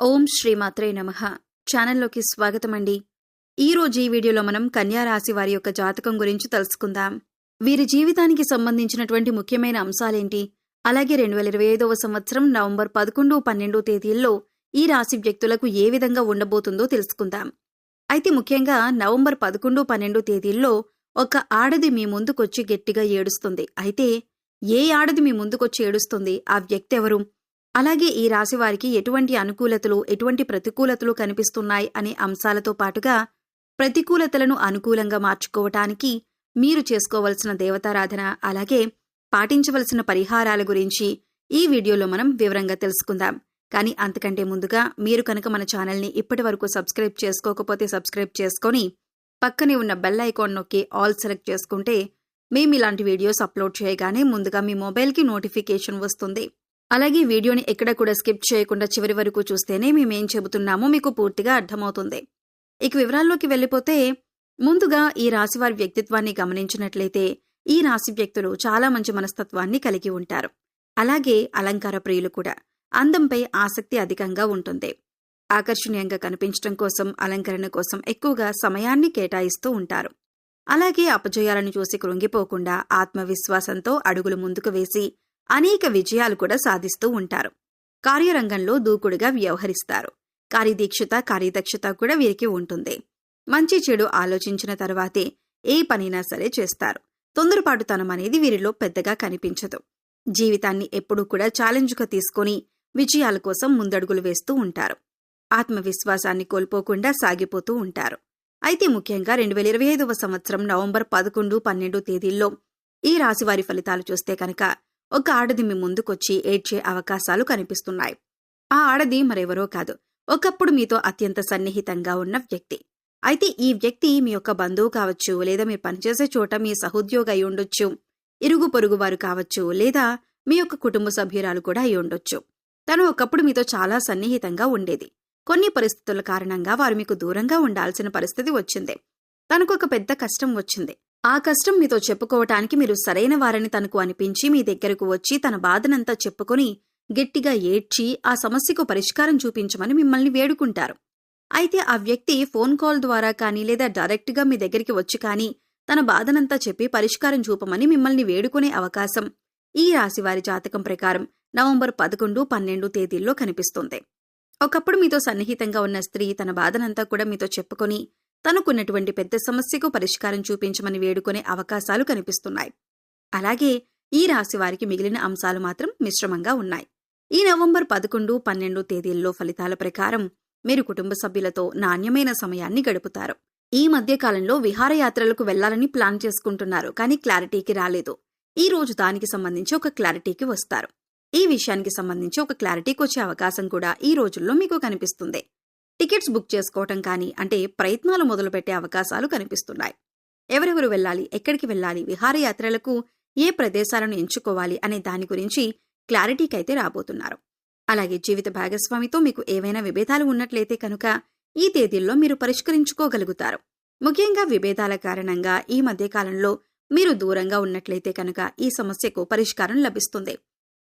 ఓం శ్రీమాత్రే నమః. ఛానల్లోకి స్వాగతమండి. ఈరోజు ఈ వీడియోలో మనం కన్యా రాశి వారి యొక్క జాతకం గురించి తెలుసుకుందాం. వీరి జీవితానికి సంబంధించినటువంటి ముఖ్యమైన అంశాలేంటి, అలాగే 2025వ సంవత్సరం నవంబర్ 11, 12 తేదీల్లో ఈ రాశి వ్యక్తులకు ఏ విధంగా ఉండబోతుందో తెలుసుకుందాం. అయితే ముఖ్యంగా నవంబర్ 11, 12 తేదీల్లో ఒక ఆడది మీ ముందుకొచ్చి గట్టిగా ఏడుస్తుంది. అయితే ఏ ఆడది మీ ముందుకొచ్చి ఏడుస్తుంది, ఆ వ్యక్తి ఎవరు, అలాగే ఈ రాశి వారికి ఎటువంటి అనుకూలతలు, ఎటువంటి ప్రతికూలతలు కనిపిస్తున్నాయి అనే అంశాలతో పాటుగా ప్రతికూలతలను అనుకూలంగా మార్చుకోవటానికి మీరు చేసుకోవలసిన దేవతారాధన, అలాగే పాటించవలసిన పరిహారాల గురించి ఈ వీడియోలో మనం వివరంగా తెలుసుకుందాం. కానీ అంతకంటే ముందుగా మీరు కనుక మన ఛానల్ని ఇప్పటి వరకు సబ్స్క్రైబ్ చేసుకోకపోతే సబ్స్క్రైబ్ చేసుకొని పక్కనే ఉన్న బెల్ ఐకాన్ నొక్కి ఆల్ సెలెక్ట్ చేసుకుంటే మేము ఇలాంటి వీడియోస్ అప్లోడ్ చేయగానే ముందుగా మీ మొబైల్కి నోటిఫికేషన్ వస్తుంది. అలాగే వీడియోని ఎక్కడ కూడా స్కిప్ చేయకుండా చివరి వరకు చూస్తేనే మేమేం చెబుతున్నామో మీకు పూర్తిగా అర్థమవుతుంది. ఇక వివరాల్లోకి వెళ్ళిపోతే, ముందుగా ఈ రాశివారి వ్యక్తిత్వాన్ని గమనించినట్లయితే ఈ రాశి వ్యక్తులు చాలా మంచి మనస్తత్వాన్ని కలిగి ఉంటారు. అలాగే అలంకార ప్రియులు కూడా. అందంపై ఆసక్తి అధికంగా ఉంటుంది. ఆకర్షణీయంగా కనిపించడం కోసం, అలంకరణ కోసం ఎక్కువగా సమయాన్ని కేటాయిస్తూ ఉంటారు. అలాగే అపజయాలను చూసి కృంగిపోకుండా ఆత్మవిశ్వాసంతో అడుగులు ముందుకు వేసి అనేక విజయాలు కూడా సాధిస్తూ ఉంటారు. కార్యరంగంలో దూకుడుగా వ్యవహరిస్తారు. కార్యదక్షత కూడా వీరికి ఉంటుంది. మంచి చెడు ఆలోచించిన తర్వాతే ఏ పనైనా సరే చేస్తారు. తొందరపాటుతనం అనేది వీరిలో పెద్దగా కనిపించదు. జీవితాన్ని ఎప్పుడూ కూడా ఛాలెంజ్గా తీసుకుని విజయాల కోసం ముందడుగులు వేస్తూ ఉంటారు. ఆత్మవిశ్వాసాన్ని కోల్పోకుండా సాగిపోతూ ఉంటారు. అయితే ముఖ్యంగా 2025వ సంవత్సరం నవంబర్ 11, 12 తేదీల్లో ఈ రాశివారి ఫలితాలు చూస్తే కనుక ఒక ఆడది మీ ముందుకొచ్చి ఏడ్చే అవకాశాలు కనిపిస్తున్నాయి. ఆ ఆడది మరెవరో కాదు, ఒకప్పుడు మీతో అత్యంత సన్నిహితంగా ఉన్న వ్యక్తి. అయితే ఈ వ్యక్తి మీ యొక్క బంధువు కావచ్చు, లేదా మీరు పనిచేసే చోట మీ సహోద్యోగి అయి ఉండొచ్చు, ఇరుగు పొరుగు వారు కావచ్చు, లేదా మీ యొక్క కుటుంబ సభ్యురాలు కూడా అయి ఉండొచ్చు. తను ఒకప్పుడు మీతో చాలా సన్నిహితంగా ఉండేది. కొన్ని పరిస్థితుల కారణంగా వారు మీకు దూరంగా ఉండాల్సిన పరిస్థితి వచ్చింది. తనకు ఒక పెద్ద కష్టం వచ్చింది. ఆ కష్టం మీతో చెప్పుకోవటానికి మీరు సరైన వారని తనకు అనిపించి మీ దగ్గరకు వచ్చి తన బాధనంతా చెప్పుకొని గట్టిగా ఏడ్చి ఆ సమస్యకు పరిష్కారం చూపించమని మిమ్మల్ని వేడుకుంటారు. అయితే ఆ వ్యక్తి ఫోన్ కాల్ ద్వారా కానీ లేదా డైరెక్ట్గా మీ దగ్గరికి వచ్చి కానీ తన బాధనంతా చెప్పి పరిష్కారం చూపమని మిమ్మల్ని వేడుకునే అవకాశం ఈ రాశివారి జాతకం ప్రకారం నవంబర్ 11, 12 తేదీల్లో కనిపిస్తుంది. ఒకప్పుడు మీతో సన్నిహితంగా ఉన్న స్త్రీ తన బాధనంతా కూడా మీతో చెప్పుకొని తనకున్నటువంటి పెద్ద సమస్యకు పరిష్కారం చూపించమని వేడుకునే అవకాశాలు కనిపిస్తున్నాయి. అలాగే ఈ రాశి వారికి మిగిలిన అంశాలు మాత్రం మిశ్రమంగా ఉన్నాయి. ఈ నవంబర్ 11, 12 తేదీల్లో ఫలితాల ప్రకారం మీరు కుటుంబ సభ్యులతో నాణ్యమైన సమయాన్ని గడుపుతారు. ఈ మధ్యకాలంలో విహారయాత్రలకు వెళ్లాలని ప్లాన్ చేసుకుంటున్నారు, కానీ క్లారిటీకి రాలేదు. ఈ రోజు దానికి సంబంధించి ఒక క్లారిటీకి వస్తారు. ఈ విషయానికి సంబంధించి ఒక క్లారిటీకి వచ్చే అవకాశం కూడా ఈ రోజుల్లో మీకు కనిపిస్తుంది. టికెట్స్ బుక్ చేసుకోవటం కానీ, అంటే ప్రయత్నాలు మొదలుపెట్టే అవకాశాలు కనిపిస్తున్నాయి. ఎవరెవరు వెళ్ళాలి, ఎక్కడికి వెళ్ళాలి, విహారయాత్రలకు ఏ ప్రదేశాలను ఎంచుకోవాలి అనే దాని గురించి క్లారిటీకైతే రాబోతున్నారు. అలాగే జీవిత భాగస్వామితో మీకు ఏవైనా విభేదాలు ఉన్నట్లయితే కనుక ఈ తేదీల్లో మీరు పరిష్కరించుకోగలుగుతారు. ముఖ్యంగా విభేదాల కారణంగా ఈ మధ్యకాలంలో మీరు దూరంగా ఉన్నట్లయితే కనుక ఈ సమస్యకు పరిష్కారం లభిస్తుంది.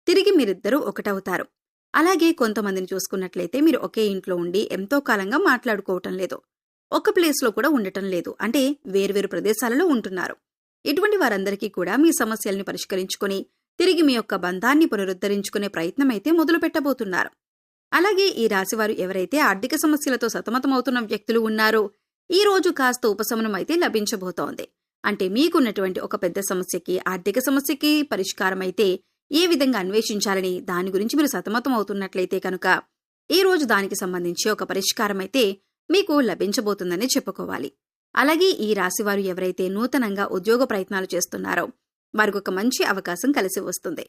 తిరిగి మీరిద్దరూ ఒకటవుతారు. అలాగే కొంతమందిని చూసుకున్నట్లయితే మీరు ఒకే ఇంట్లో ఉండి ఎంతో కాలంగా మాట్లాడుకోవటం లేదు, ఒక ప్లేస్లో కూడా ఉండటం లేదు, అంటే వేర్వేరు ప్రదేశాలలో ఉంటున్నారు. ఇటువంటి వారందరికీ కూడా మీ సమస్యల్ని పరిష్కరించుకుని తిరిగి మీ యొక్క బంధాన్ని పునరుద్ధరించుకునే ప్రయత్నమైతే మొదలు పెట్టబోతున్నారు. అలాగే ఈ రాశివారు ఎవరైతే ఆర్థిక సమస్యలతో సతమతమవుతున్న వ్యక్తులు ఉన్నారో ఈ రోజు కాస్త ఉపశమనం అయితే లభించబోతోంది. అంటే మీకున్నటువంటి ఒక పెద్ద సమస్యకి, ఆర్థిక సమస్యకి పరిష్కారం అయితే ఏ విధంగా అన్వేషించాలని దాని గురించి మీరు సతమతం అవుతున్నట్లయితే కనుక ఈ రోజు దానికి సంబంధించి ఒక పరిష్కారం అయితే మీకు లభించబోతుందని చెప్పుకోవాలి. అలాగే ఈ రాశివారు ఎవరైతే నూతనంగా ఉద్యోగ ప్రయత్నాలు చేస్తున్నారో వారికి ఒక మంచి అవకాశం కలిసి వస్తుంది.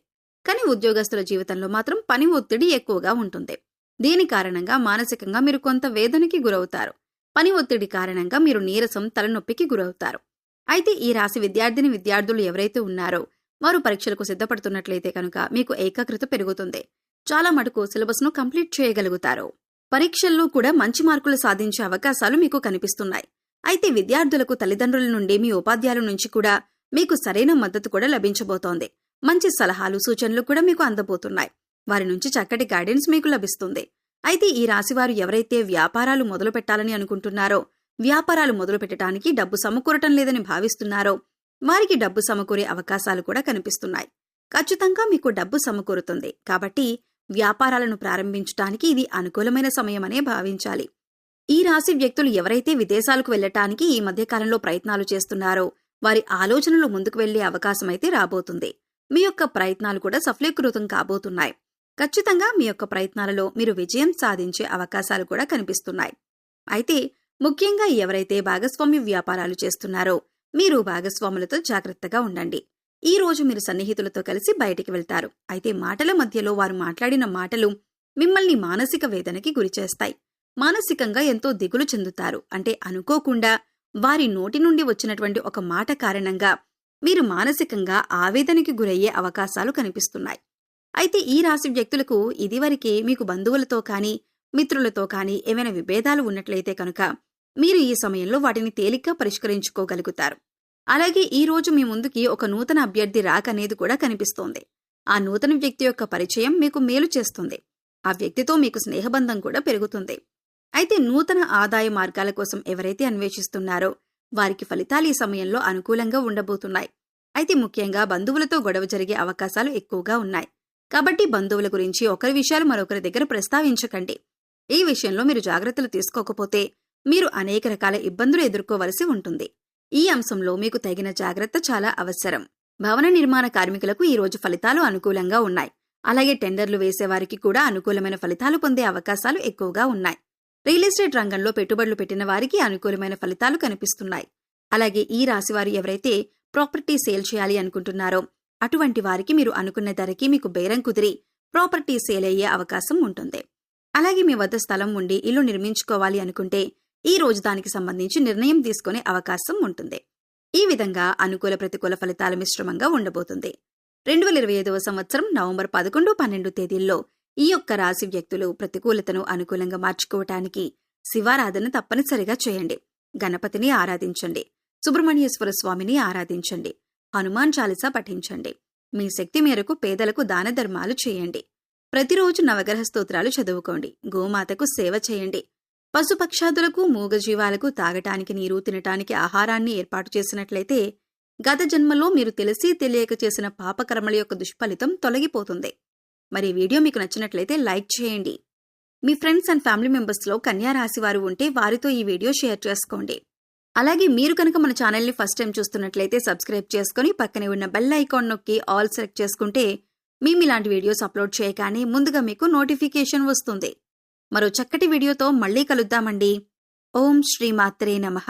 కానీ ఉద్యోగస్తుల జీవితంలో మాత్రం పని ఒత్తిడి ఎక్కువగా ఉంటుంది. దీని కారణంగా మానసికంగా మీరు కొంత వేదనకి గురవుతారు. పని ఒత్తిడి కారణంగా మీరు నీరసం, తలనొప్పికి గురవుతారు. అయితే ఈ రాశి విద్యార్థులు ఎవరైతే ఉన్నారో వారు పరీక్షలకు సిద్ధపడుతున్నట్లయితే కనుక మీకు ఏకాగ్రత పెరుగుతుంది. చాలా మటుకు సిలబస్ను కంప్లీట్ చేయగలుగుతారు. పరీక్షల్లో కూడా మంచి మార్కులు సాధించే అవకాశాలు మీకు కనిపిస్తున్నాయి. అయితే విద్యార్థులకు తల్లిదండ్రుల నుండి, మీ ఉపాధ్యాయుల నుంచి కూడా మీకు సరైన మద్దతు కూడా లభించబోతోంది. మంచి సలహాలు, సూచనలు కూడా మీకు అందబోతున్నాయి. వారి నుంచి చక్కటి గైడెన్స్ మీకు లభిస్తుంది. అయితే ఈ రాశివారు ఎవరైతే వ్యాపారాలు మొదలు పెట్టాలని అనుకుంటున్నారో, వ్యాపారాలు మొదలు పెట్టడానికి డబ్బు సమకూరటం లేదని భావిస్తున్నారో, వారికి డబ్బు సమకూరే అవకాశాలు కూడా కనిపిస్తున్నాయి. ఖచ్చితంగా మీకు డబ్బు సమకూరుతుంది. కాబట్టి వ్యాపారాలను ప్రారంభించడానికి ఇది అనుకూలమైన సమయమనే భావించాలి. ఈ రాశి వ్యక్తులు ఎవరైతే విదేశాలకు వెళ్లటానికి ఈ మధ్యకాలంలో ప్రయత్నాలు చేస్తున్నారో, వారి ఆలోచనలు ముందుకు వెళ్లే అవకాశమైతే రాబోతుంది. మీ యొక్క ప్రయత్నాలు కూడా సఫలీకృతం కాబోతున్నాయి. ఖచ్చితంగా మీ యొక్క ప్రయత్నాలలో మీరు విజయం సాధించే అవకాశాలు కూడా కనిపిస్తున్నాయి. అయితే ముఖ్యంగా ఎవరైతే భాగస్వామ్య వ్యాపారాలు చేస్తున్నారో, మీరు భాగస్వాములతో జాగ్రత్తగా ఉండండి. ఈ రోజు మీరు సన్నిహితులతో కలిసి బయటికి వెళ్తారు. అయితే మాటల మధ్యలో వారు మాట్లాడిన మాటలు మిమ్మల్ని మానసిక వేదనకి గురిచేస్తాయి. మానసికంగా ఎంతో దిగులు చెందుతారు. అంటే అనుకోకుండా వారి నోటి నుండి వచ్చినటువంటి ఒక మాట కారణంగా మీరు మానసికంగా ఆవేదనకి గురయ్యే అవకాశాలు కనిపిస్తున్నాయి. అయితే ఈ రాశి వ్యక్తులకు ఇదివరకే మీకు బంధువులతో కానీ, మిత్రులతో కానీ ఏమైనా విభేదాలు ఉన్నట్లయితే కనుక మీరు ఈ సమయంలో వాటిని తేలిగ్గా పరిష్కరించుకోగలుగుతారు. అలాగే ఈ రోజు మీ ముందుకి ఒక నూతన అభ్యర్థి రాకనేది కూడా కనిపిస్తోంది. ఆ నూతన వ్యక్తి యొక్క పరిచయం మీకు మేలు చేస్తుంది. ఆ వ్యక్తితో మీకు స్నేహబంధం కూడా పెరుగుతుంది. అయితే నూతన ఆదాయ మార్గాల కోసం ఎవరైతే అన్వేషిస్తున్నారో వారికి ఫలితాలు ఈ సమయంలో అనుకూలంగా ఉండబోతున్నాయి. అయితే ముఖ్యంగా బంధువులతో గొడవ జరిగే అవకాశాలు ఎక్కువగా ఉన్నాయి. కాబట్టి బంధువుల గురించి ఒకరి విషయాలు మరొకరి దగ్గర ప్రస్తావించకండి. ఈ విషయంలో మీరు జాగ్రత్తలు తీసుకోకపోతే మీరు అనేక రకాల ఇబ్బందులు ఎదుర్కోవలసి ఉంటుంది. ఈ అంశంలో మీకు తగిన జాగ్రత్త చాలా అవసరం. భవన నిర్మాణ కార్మికులకు ఈ రోజు ఫలితాలు అనుకూలంగా ఉన్నాయి. అలాగే టెండర్లు వేసేవారికి కూడా అనుకూలమైన ఫలితాలు పొందే అవకాశాలు ఎక్కువగా ఉన్నాయి. రియల్ ఎస్టేట్ రంగంలో పెట్టుబడులు పెట్టిన వారికి అనుకూలమైన ఫలితాలు కనిపిస్తున్నాయి. అలాగే ఈ రాశివారు ఎవరైతే ప్రాపర్టీ సేల్ చేయాలి అనుకుంటున్నారో అటువంటి వారికి మీరు అనుకున్న ధరకి మీకు బేరం కుదిరి ప్రాపర్టీ సేల్ అయ్యే అవకాశం ఉంటుంది. అలాగే మీ వద్ద స్థలం ఉండి ఇల్లు నిర్మించుకోవాలి అనుకుంటే ఈ రోజు దానికి సంబంధించి నిర్ణయం తీసుకునే అవకాశం ఉంటుంది. ఈ విధంగా అనుకూల ప్రతికూల ఫలితాల మిశ్రమంగా ఉండబోతుంది. 2025వ సంవత్సరం నవంబర్ 11, 12 తేదీల్లో ఈ యొక్క రాశి వ్యక్తులు ప్రతికూలతను అనుకూలంగా మార్చుకోవటానికి శివారాధన తప్పనిసరిగా చేయండి. గణపతిని ఆరాధించండి. సుబ్రహ్మణ్యేశ్వర స్వామిని ఆరాధించండి. హనుమాన్ చాలీసా పఠించండి. మీ శక్తి మేరకు పేదలకు దాన ధర్మాలు చేయండి. ప్రతిరోజు నవగ్రహ స్తోత్రాలు చదువుకోండి. గోమాతకు సేవ చేయండి. పశుపక్షాదులకు మూగజీవాలకు తాగటానికి నీరు, తినటానికి ఆహారాన్ని ఏర్పాటు చేసినట్లయితే గత జన్మలో మీరు తెలిసి తెలియక చేసిన పాపకర్మల యొక్క దుష్ఫలితం తొలగిపోతుంది. మరి వీడియో మీకు నచ్చినట్లయితే లైక్ చేయండి. మీ ఫ్రెండ్స్ అండ్ ఫ్యామిలీ మెంబర్స్లో కన్యా రాశి వారు ఉంటే వారితో ఈ వీడియో షేర్ చేసుకోండి. అలాగే మీరు కనుక మన ఛానల్ని ఫస్ట్ టైం చూస్తున్నట్లయితే సబ్స్క్రైబ్ చేసుకుని పక్కనే ఉన్న బెల్ ఐకాన్ నొక్కి ఆల్ సెలెక్ట్ చేసుకుంటే మేము ఇలాంటి వీడియోస్ అప్లోడ్ చేయగానే ముందుగా మీకు నోటిఫికేషన్ వస్తుంది. మరో చక్కటి వీడియోతో మళ్ళీ కలుద్దామండి. ఓం శ్రీమాత్రే నమః.